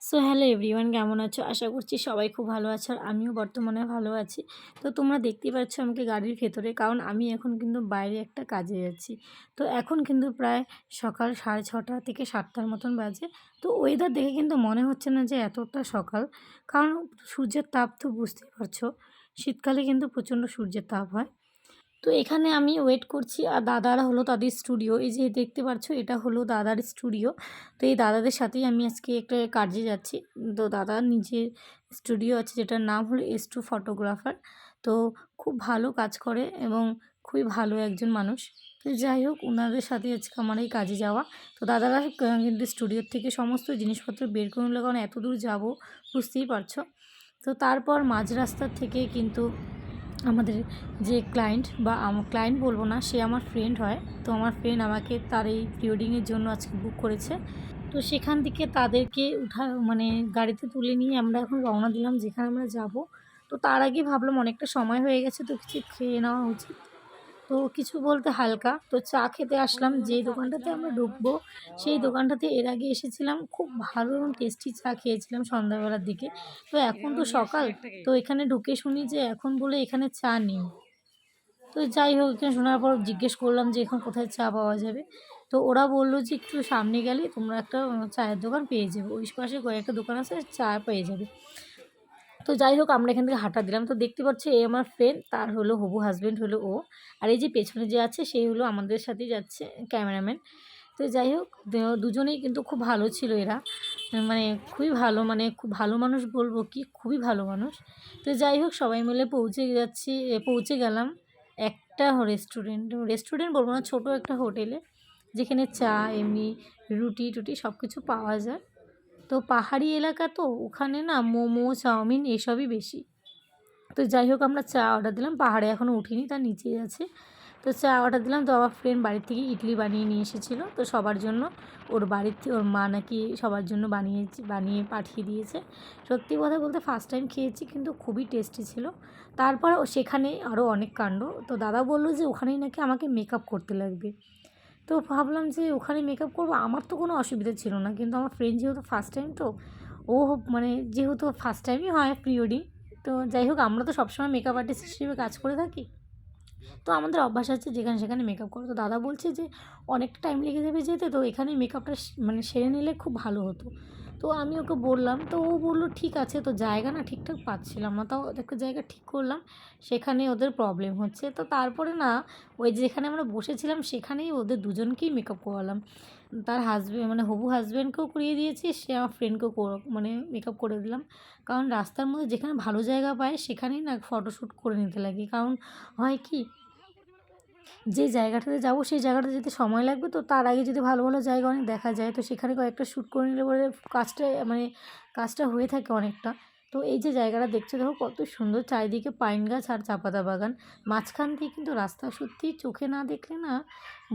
So hello everyone, কেমন আছো? আশা করছি সবাই খুব ভালো আছো আর আমিও বর্তমানে ভালো আছি। তো তোমরা দেখতেই পাচ্ছ আমাকে গাড়ির ভেতরে, কারণ আমি এখন কিন্তু বাইরে একটা কাজে যাচ্ছি। তো এখন কিন্তু প্রায় সকাল 6:30 থেকে 7টার মতন বাজে। তো ওয়েদার দেখে কিন্তু মনে হচ্ছে না যে এতটা সকাল, কারণ সূর্যের তাপ তো বুঝতেই পারছো, শীতকালে কিন্তু প্রচণ্ড সূর্যের তাপ হয়। তো এখানে আমি ওয়েট করছি আর দাদারা হলো তাদের স্টুডিও। এই যে দেখতে পাচ্ছ, এটা হলো দাদার স্টুডিও। তো এই দাদাদের সাথেই আমি আজকে একটা কাজে যাচ্ছি। তো দাদার নিজের স্টুডিও আছে, যেটার নাম হলো S2 ফটোগ্রাফার। তো খুব ভালো কাজ করে এবং খুবই ভালো একজন মানুষ। তো যাই হোক, ওনাদের সাথে আজকে আমার এই কাজে যাওয়া। তো দাদারা কিন্তু স্টুডিওর থেকে সমস্ত জিনিসপত্র বের করে নিল, কারণ এত দূর যাবো, বুঝতেই পারছো। তো তারপর মাঝ রাস্তার থেকে কিন্তু আমাদের যে ক্লায়েন্ট, বা ক্লায়েন্ট বলবো না, সে আমার ফ্রেন্ড হয়। তো আমার ফ্রেন্ড আমাকে তার এই প্রি ওয়েডিংয়ের জন্য আজকে বুক করেছে। তো সেখান থেকে তাদেরকে মানে গাড়িতে তুলে নিয়ে আমরা এখন রওনা দিলাম যেখানে আমরা যাব। তো তার আগে ভাবলাম অনেকটা সময় হয়ে গেছে, তো কিছু খেয়ে নেওয়া উচিত। তো কিছু বলতে হালকা, তো চা খেতে আসলাম। যেই দোকানটাতে আমরা ঢুকবো সেই দোকানটাতে এর আগে এসেছিলাম, খুব ভালো এবং টেস্টি চা খেয়েছিলাম সন্ধ্যাবেলার দিকে। তো এখন তো সকাল, তো এখানে ঢুকে শুনি যে এখন বলে এখানে চা নেই। তো যাই হোক, এখানে শোনার পর জিজ্ঞেস করলাম যে এখন কোথায় চা পাওয়া যাবে। তো ওরা বলল যে একটু সামনে গেলে তোমরা একটা চায়ের দোকান পেয়ে যাবে, ওই পাশে কয়েকটা দোকান আছে, চা পেয়ে যাবে। তো যাই হোক, আমরা এখান থেকে হাঁটা দিলাম। তো দেখতে পাচ্ছি এ আমার ফ্রেন্ড, তার হলো হবু হাজব্যান্ড হলো ও। আর এই যে পেছনে যে আছে সেই হলো আমাদের সাথেই যাচ্ছে ক্যামেরাম্যান। তো যাই হোক, দুজনেই কিন্তু খুব ভালো ছিল এরা। মানে খুবই ভালো, মানে খুব ভালো মানুষ বলবো কি, খুবই ভালো মানুষ। তো যাই হোক, সবাই মিলে পৌঁছে গেলাম একটা রেস্টুরেন্ট বলবো না, ছোট একটা হোটেলে, যেখানে চা এমনি রুটি টুটি সব কিছু পাওয়া যায়। তো পাহাড়ি এলাকা, তো ওখানে না মোমো চাউমিন এসবই বেশি। তো যাই হোক, আমরা চা অর্ডার দিলাম। পাহাড়ে এখনও উঠিনি, তার নিচেই আছে। তো চা অর্ডার দিলাম। তো আমার ফ্রেন্ড বাড়ির থেকে ইডলি বানিয়ে নিয়ে এসেছিলো, তো সবার জন্য। ওর বাড়ির থেকে ওর মা নাকি সবার জন্য বানিয়ে পাঠিয়ে দিয়েছে। সত্যি কথা বলতে ফার্স্ট টাইম খেয়েছি, কিন্তু খুবই টেস্টি ছিল। তারপর সেখানে আরও অনেক কাণ্ড। তো দাদা বললো যে ওখানেই নাকি আমাকে মেকআপ করতে লাগবে। তো ভাবলাম যে ওখানে মেকআপ করবো, আমার তো কোনো অসুবিধা ছিল না, কিন্তু আমার ফ্রেন্ড যেহেতু ফার্স্ট টাইম, তো ও মানে যেহেতু ফার্স্ট টাইমই হয় প্রি ওয়েডিং। তো যাই হোক, আমরা তো সবসময় মেকআপ আর্টিস্ট হিসেবে কাজ করে থাকি। তো আমাদের অভ্যাস আছে যেখানে সেখানে মেকআপ করা। তো দাদা বলছে যে অনেকটা টাইম লেগে যাবে যেতে, তো এখানে মেকআপটা মানে সেরে নিলে খুব ভালো হতো। তো আমি ওকে বললাম, তো ও বললো ঠিক আছে। তো জায়গা না ঠিকঠাক পাচ্ছিলাম না, তাও একটা জায়গা ঠিক করলাম, সেখানে ওদের প্রবলেম হচ্ছে। তো তারপরে না, ওই যেখানে আমরা বসেছিলাম সেখানেই ওদের দুজনকেই মেকআপ করালাম। তার হাজব্যান্ড মানে হবু হাজব্যান্ডকেও করিয়ে দিয়েছি, সে আমার ফ্রেন্ডকেও মানে মেকআপ করে দিলাম। কারণ রাস্তার মধ্যে যেখানে ভালো জায়গা পায় সেখানেই না ফটোশ্যুট করে নিতে লাগে। কারণ হয় কি, যে জায়গাটাতে যাবো সেই জায়গাটাতে যেতে সময় লাগবে, তো তার আগে যদি ভালো ভালো জায়গা অনেক দেখা যায়, তো সেখানে কয়েকটা শ্যুট করে নিলে পরে কাজটা মানে কাজটা হয়ে থাকে অনেকটা। তো এই যে জায়গাটা দেখছো, দেখো কত সুন্দর, চারিদিকে পাইন গাছ আর চা পাতা বাগান, মাঝখান দিয়ে কিন্তু রাস্তা। সত্যিই চোখে না দেখলে না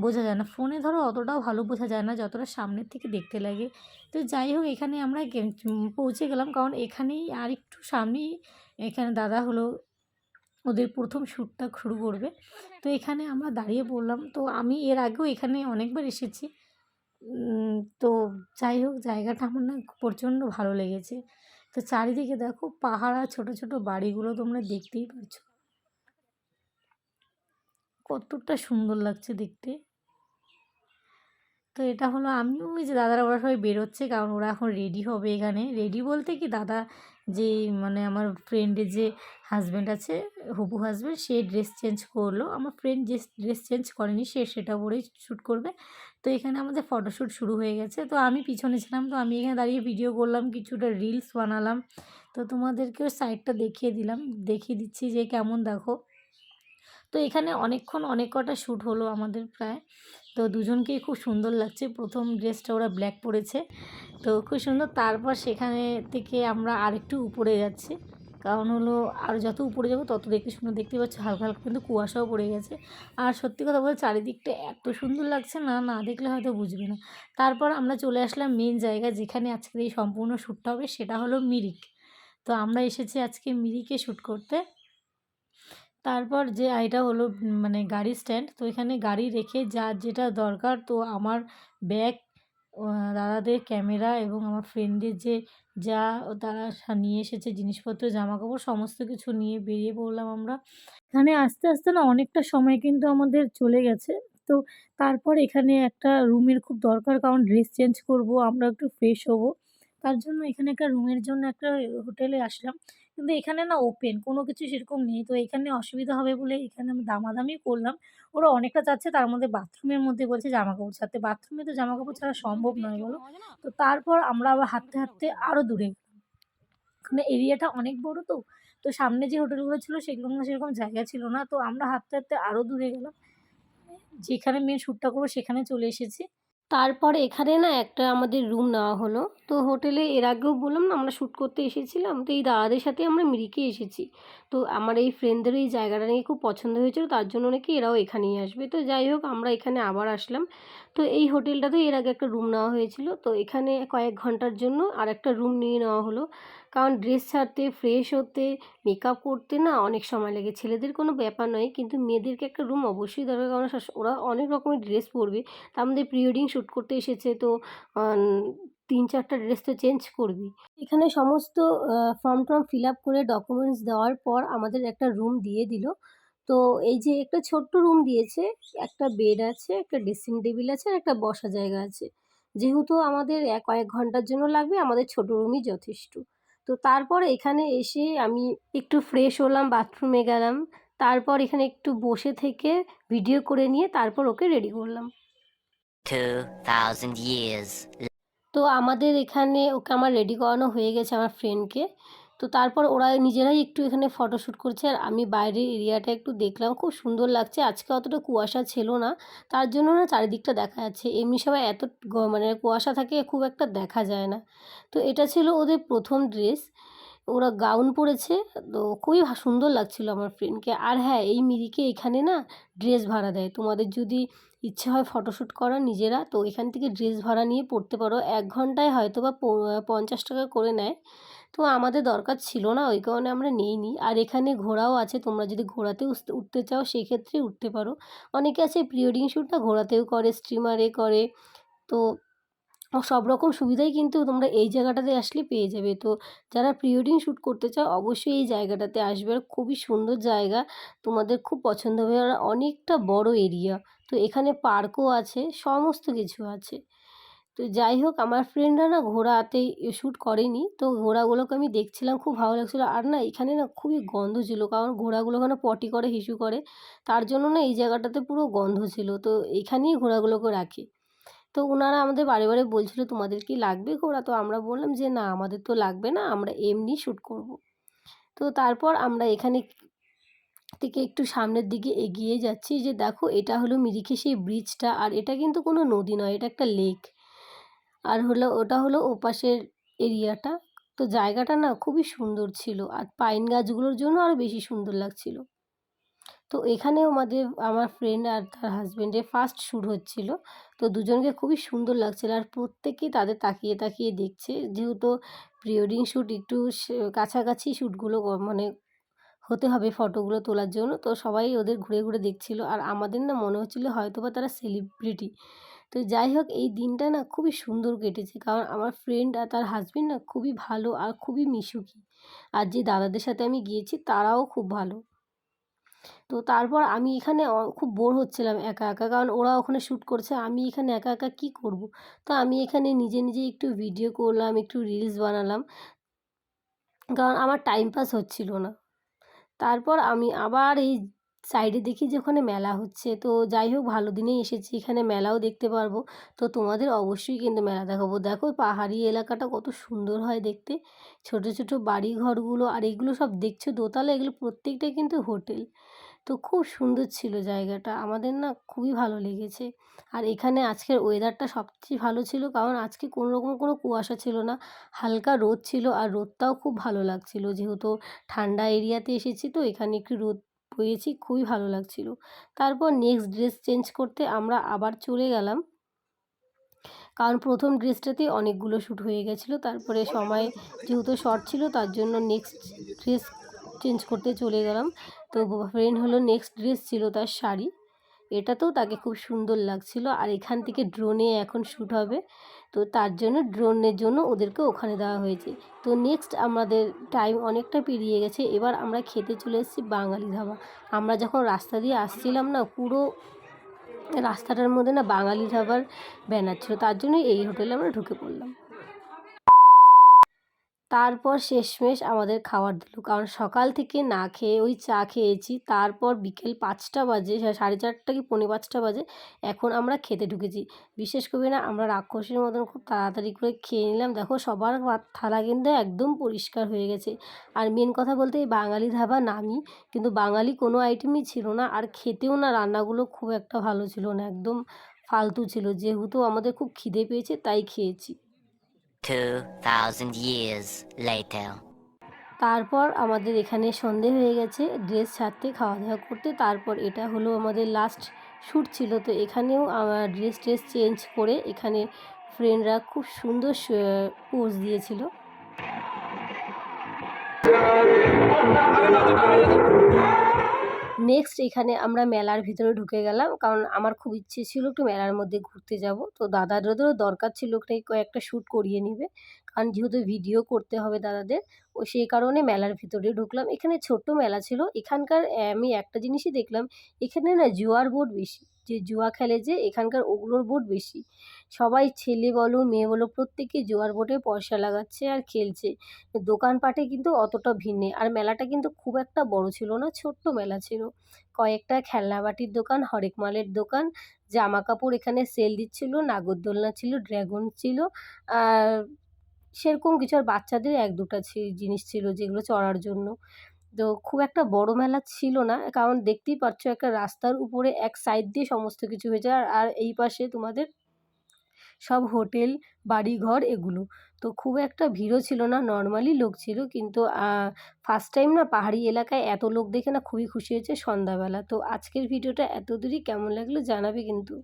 বোঝা যায় না, ফোনে ধরো অতটাও ভালো বোঝা যায় না যতটা সামনের থেকে দেখতে লাগে। তো যাই হোক, এখানে আমরা পৌঁছে গেলাম, কারণ এখানেই আর একটু সামনেই এখানে দাদা হলো ওদের প্রথম শ্যুটটা শুরু করবে। তো এখানে আমরা দাঁড়িয়ে পড়লাম। তো আমি এর আগেও এখানে অনেকবার এসেছি। তো যাই হোক, জায়গাটা আমার না প্রচণ্ড ভালো লেগেছে। তো চারিদিকে দেখো পাহাড় আর ছোটো ছোটো বাড়িগুলো, তোমরা দেখতেই পাচ্ছো কতটা সুন্দর লাগছে দেখতে। তো এটা হলো, আমিও ওই যে দাদারা ওরা সবাই বেরোচ্ছে, কারণ ওরা এখন রেডি হবে। এখানে রেডি বলতে কি, দাদা যে মানে আমার ফ্রেন্ডের যে হাজব্যান্ড আছে, হবু হাজব্যান্ড, সে ড্রেস চেঞ্জ করলো। আমার ফ্রেন্ড যে ড্রেস চেঞ্জ করেনি, সে সেটা পরেই শ্যুট করবে। তো এখানে আমাদের ফটোশ্যুট শুরু হয়ে গেছে। তো আমি পিছনে ছিলাম, তো আমি এখানে দাঁড়িয়ে ভিডিও করলাম, কিছুটা রিলস বানালাম। তো তোমাদেরকেও সাইডটা দেখিয়ে দিচ্ছি যে কেমন দেখো। তো এখানে অনেকক্ষণ অনেক কটা শ্যুট হলো আমাদের প্রায়। তো দুজনকেই খুব সুন্দর লাগছে। প্রথম ড্রেসটা ওরা ব্ল্যাক পরেছে, তো খুব সুন্দর। তারপর সেখানে থেকে আমরা আরেকটু উপরে যাচ্ছি, কারণ হলো আর যত উপরে যাবো তত দেখতে সুন্দর। দেখতে পাচ্ছি হালকা হালকা কিন্তু কুয়াশাও পড়ে গেছে। আর সত্যি কথা বলতে চারিদিকটা এত সুন্দর লাগছে না, না দেখলে হয়তো বুঝবে না। তারপর আমরা চলে আসলাম মেন জায়গা, যেখানে আজকের এই সম্পূর্ণ শ্যুটটা হবে, সেটা হলো মিরিক। তো আমরা এসেছি আজকে মিরিকে শ্যুট করতে। তারপর যে এটা হলো মানে গাড়ি স্ট্যান্ড। তো এখানে গাড়ি রেখে যার যেটা দরকার, তো আমার ব্যাগ দাদাদের ক্যামেরা এবং আমার ফ্রেন্ডদের যে যা তারা নিয়ে এসেছে জিনিসপত্র, জামাকাপড় সমস্ত কিছু নিয়ে বেরিয়ে পড়লাম আমরা। এখানে আসতে, আসতে না অনেকটা সময় কিন্তু আমাদের চলে গেছে। তো তারপর এখানে একটা রুমের খুব দরকার, কারণ ড্রেস চেঞ্জ করব, আমরা একটু ফ্রেশ হবো। তার জন্য এখানে একটা রুমের জন্য একটা হোটেলে আসলাম। কিন্তু এখানে না ওপেন, কোনো কিছু সেরকম নেই। তো এখানে অসুবিধা হবে বলে এখানে আমি দামাদামি করলাম। ওরা অনেকটা চাচ্ছে, তার মধ্যে বাথরুমের মধ্যে বলছে জামাকাপড় ছাড়তে। বাথরুমে তো জামাকাপড় ছাড়া সম্ভব নয় বলো? তো তারপর আমরা আবার হাঁটতে, হাঁটতে আরো দূরে গেলাম। ওখানে এরিয়াটা অনেক বড় তো। তো সামনে যে হোটেলগুলো ছিল সেগুলো না সেরকম জায়গা ছিল না। তো আমরা হাঁটতে, হাঁটতে আরো দূরে গেলাম। যেখানে মেয়ে শ্যুটটা করব সেখানে চলে এসেছি। তারপরে এখানে না একটা আমাদের রুম নেওয়া হলো। তো হোটেলে এর আগেও বললাম না আমরা শ্যুট করতে এসেছিলাম। তো এই দাদাদের সাথে আমরা মিরিকে এসেছি। তো আমার এই ফ্রেন্ডদেরও এই জায়গাটা নাকি খুব পছন্দ হয়েছিল। তার জন্য নাকি এরাও এখানেই আসবে। তো যাই হোক আমরা এখানে আবার আসলাম। তো এই হোটেলটাতেই এর আগে একটা রুম নেওয়া হয়েছিল। তো এখানে কয়েক ঘন্টার জন্য আরেকটা রুম নিয়ে নেওয়া হলো। কারণ ড্রেস ছাড়তে, ফ্রেশ হতে, মেকআপ করতে না অনেক সময় লাগে। ছেলেদের কোনো ব্যাপার নয়, কিন্তু মেয়েদেরকে একটা রুম অবশ্যই দরকার, কারণ ওরা অনেক রকমের ড্রেস পরবে। তার মধ্যে প্রি ওয়েডিং শ্যুট করতে এসেছে, তো আন ৩-৪ টা ড্রেস তো চেঞ্জ করবেই। এখানে সমস্ত ফর্ম-টর্ম ফিল আপ করে ডকুমেন্টস দেওয়ার পর আমাদের একটা রুম দিয়ে দিল। তো এই যে একটা ছোট্ট রুম দিয়েছে, একটা বেড আছে, একটা ড্রেসিং টেবিল আছে, আর একটা বসার জায়গা আছে। যেহেতু আমাদের কয়েক ঘন্টার জন্য লাগবে, আমাদের ছোট রুমই যথেষ্ট। তো তারপর এখানে এসে আমি একটু ফ্রেশ হলাম, বাথরুমে গেলাম। তারপর এখানে একটু বসে থেকে ভিডিও করে নিয়ে তারপর ওকে রেডি করলাম। 2,000 years. তো আমাদের এখানে ওকে আমার রেডি করানো হয়ে গেছে আমার ফ্রেন্ডকে। তো তারপর ওরা নিজেরাই একটু এখানে ফটোশ্যুট করছে, আর আমি বাইরের এরিয়াটা একটু দেখলাম, খুব সুন্দর লাগছে। আজকে অতটা কুয়াশা ছিল না, তার জন্য না চারিদিকটা দেখা যাচ্ছে। এমনি সময় এত মানে কুয়াশা থাকে, খুব একটা দেখা যায় না। তো এটা ছিল ওদের ১ম ড্রেস। ওরা গাউন পরেছে, তো খুবই সুন্দর লাগছিল আমার ফ্রেন্ডকে। আর হ্যাঁ, এই মিরিকে এখানে না ড্রেস ভাড়া দেয়। তোমাদের যদি ইচ্ছে হয় ফটোশ্যুট করার নিজেরা, তো এখান থেকে ড্রেস ভাড়া নিয়ে পরতে পারো। ১ ঘন্টায় হয়তোবা ৫০ টাকা করে নেয়। তো আমাদের দরকার ছিল না, ওই কারণে আমরা নেইনি। আর এখানে ঘোড়াও আছে, তোমরা যদি ঘোড়াতে উঠতে চাও সেক্ষেত্রে উঠতে পারো। অনেকে আছে প্রি ওয়েডিং শ্যুটটা ঘোড়াতেও করে, স্টিমারে করে। তো সব রকম সুবিধাই কিন্তু তোমরা এই জায়গাটাতে আসলে পেয়ে যাবে। তো যারা প্রি ওয়েডিং শ্যুট করতে চাও অবশ্যই এই জায়গাটাতে আসবে, আর খুবই সুন্দর জায়গা, তোমাদের খুব পছন্দ হবে। আর অনেকটা বড় এরিয়া, তো এখানে পার্কও আছে, সমস্ত কিছু আছে। তো যাই হোক, আমার ফ্রেন্ডরা না ঘোড়াতেই শ্যুট করেনি, তো ঘোড়াগুলোকে আমি দেখছিলাম, খুব ভালো লাগছিলো। আর না এখানে না খুবই গন্ধ ছিল, কারণ ঘোড়াগুলো ওখানে পটি করে, হিসু করে, তার জন্য না এই জায়গাটাতে পুরো গন্ধ ছিল। তো এখানেই ঘোড়াগুলোকে রাখে। তো উনারা আমাদের বারে, বারে বলছিল, "তোমাদের কি লাগবে ঘোড়া?" তো আমরা বললাম যে, "না, আমাদের তো লাগবে না, আমরা এমনি শ্যুট করব।" তো তারপর আমরা এখানে থেকে একটু সামনের দিকে এগিয়ে যাচ্ছি, যে দেখো এটা হলো মিরিকে সেই ব্রিজটা, আর এটা কিন্তু কোনো নদী নয়, এটা একটা লেক। আর হলো ওটা হলো ওপাশের এরিয়াটা। তো জায়গাটা না খুবই সুন্দর ছিল, আর পাইন গাছগুলোর জন্য আরও বেশি সুন্দর লাগছিল। তো এখানেও আমার ফ্রেন্ড আর তার হাসব্যান্ডের ফার্স্ট শ্যুট হচ্ছিল। তো দুজনকে খুবই সুন্দর লাগছিল, আর প্রত্যেকেই তাদের তাকিয়ে, তাকিয়ে দেখছে। যেহেতু প্রি ওয়েডিং শ্যুট একটু কাছাকাছি শ্যুটগুলো মানে হতে হবে ফটোগুলো তোলার জন্য। তো সবাই ওদের ঘুরে, ঘুরে দেখছিল, আর আমাদের না মনে হচ্ছিল হয়তোবা তারা সেলিব্রিটি। তো যাই হোক, এই দিনটা না খুবই সুন্দর কেটেছে, কারণ আমার ফ্রেন্ড আর তার হাসব্যান্ড না খুবই ভালো আর খুবই মিশুকি। আর যে দাদাদের সাথে আমি গিয়েছি তারাও খুব ভালো। তো তারপর আমি এখানে খুব বোর হচ্ছিলাম একা, একা, কারণ ওরা ওখানে শ্যুট করছে, আমি এখানে একা, একা কী করব? তো আমি এখানে নিজে, নিজে একটু ভিডিও করলাম, একটু রিলস বানালাম, কারণ আমার টাইম পাস হচ্ছিল না। তারপর আমি আবার এই সাইডে দেখি যে ওখানে মেলা হচ্ছে। তো যাই হোক, ভালো দিনেই এসেছি, এখানে মেলাও দেখতে পারবো। তো তোমাদের অবশ্যই কিন্তু মেলা দেখাবো। দেখো পাহাড়ি এলাকাটা কত সুন্দর হয় দেখতে। ছোট, ছোট বাড়ি ঘরগুলো, আর এগুলো সব দেখছো দোতলা, এগুলো প্রত্যেকটাই কিন্তু হোটেল। তো খুব সুন্দর ছিল জায়গাটা, আমাদের না খুবই ভালো লেগেছে। আর এখানে আজকের ওয়েদারটা সবচেয়ে ভালো ছিল, কারণ আজকে কোনো রকম কোনো কুয়াশা ছিল না, হালকা রোদ ছিল, আর রোদটাও খুব ভালো লাগছিল। যেহেতু ঠান্ডা এরিয়াতে এসেছি, তো এখানে একটু রোদ পেয়েছি, খুবই ভালো লাগছিল। তারপর নেক্সট ড্রেস চেঞ্জ করতে আমরা আবার চলে গেলাম, কারণ ১ম ড্রেসটাতেই অনেকগুলো শ্যুট হয়ে গেছিলো। তারপরে সময় যেহেতু শর্ট ছিল, তার জন্য নেক্সট ড্রেস চেঞ্জ করতে চলে গেলাম। তো ফ্রেন্ড হলো নেক্সট ড্রেস ছিল তার শাড়ি। এটাতেও তাকে খুব সুন্দর লাগছিল, আর এখান থেকে ড্রোনে এখন শ্যুট হবে। তো তার জন্য ড্রোনের জন্য ওদেরকে ওখানে দেওয়া হয়েছে। তো নেক্সট আমাদের টাইম অনেকটা পেরিয়ে গেছে, এবার আমরা খেতে চলে এসেছি বাঙালি ধাবা। আমরা যখন রাস্তা দিয়ে আসছিলাম না, পুরো রাস্তাটার মধ্যে না বাঙালি ধাবার ব্যানার ছিল, তার জন্যই এই হোটেলে আমরা ঢুকে পড়লাম। তারপর শেষমেশ আমাদের খাবার দিল, কারণ সকাল থেকে না খেয়ে ওই চা খেয়েছি। তারপর বিকেল 5টা বাজে, 4:30 কি 4:45 বাজে, এখন আমরা খেতে ঢুকেছি। বিশ্বাস করবি না, আমরা রাক্ষসের মতন খুব তাড়াতাড়ি করে খেয়ে নিলাম। দেখো সবার থালা কিন্তু একদম পরিষ্কার হয়ে গেছে। আর মেন কথা বলতে এই বাঙালি ধাবা নামি, কিন্তু বাঙালি কোনো আইটেমই ছিল না। আর খেতেও না রান্নাগুলো খুব একটা ভালো ছিল না, একদম ফালতু ছিল। যেহেতু আমাদের খুব খিদে পেয়েছে তাই খেয়েছি। 2000 years later. তারপর আমাদের এখানে সন্ধে হয়ে গেছে, ড্রেস ছাড়তে, খাওয়া দাওয়া করতে। তারপর এটা হলো আমাদের লাস্ট শ্যুট ছিল, তো এখানেও আমার ড্রেস চেঞ্জ করে এখানে ফ্রেন্ডরা খুব সুন্দর পোজ দিয়েছিল। নেক্সট এখানে আমরা মেলার ভিতরে ঢুকে গেলাম, কারণ আমার খুব ইচ্ছে ছিল একটু মেলার মধ্যে ঘুরতে যাব। তো দাদাদেরও দরকার ছিল ওখানে কয়েকটা শ্যুট করিয়ে নিবে, কারণ যেহেতু ভিডিও করতে হবে দাদাদের, ও সেই কারণে মেলার ভিতরে ঢুকলাম। এখানে ছোট্ট মেলা ছিল। এখানকার আমি একটা জিনিসই দেখলাম, এখানে না জুয়ার বোর্ড বেশি, যে জুয়া খেলে যে এখানকার ওগুলোর বোর্ড বেশি। সবাই ছেলে বলো মেয়ে বলো প্রত্যেকে জুয়ার বোর্ডে পয়সা লাগাচ্ছে আর খেলছে। দোকানপাটে কিন্তু অতটা ভিড় নেই। আর মেলাটা কিন্তু খুব একটা বড় ছিল না, ছোট্ট মেলা ছিল। কয়েকটা খেলনাবাটির দোকান, হরেক মালের দোকান, জামাকাপড় এখানে সেল দিচ্ছিল, নাগরদোলনা ছিল, ড্রাগন ছিল, আর সেরকম কিছু, আর বাচ্চাদের 1-2টা জিনিস ছিল যেগুলো চড়ার জন্য। তো খুব একটা বড় মেলা ছিল না, কারণ দেখতেই পাচ্ছ একটা রাস্তার উপরে এক সাইড দিয়ে সমস্ত কিছু হয়েছে, আর এই পাশে তোমাদের সব হোটেল, বাড়িঘর এগুলো। তো খুব একটা ভিড়ও ছিল না, নরমালি লোক ছিল। কিন্তু ফার্স্ট টাইম না পাহাড়ি এলাকায় এত লোক দেখে না খুবই খুশি হয়েছে সন্ধ্যাবেলা। তো আজকের ভিডিওটা এত দূরই, কেমন লাগলো জানাবে কিন্তু।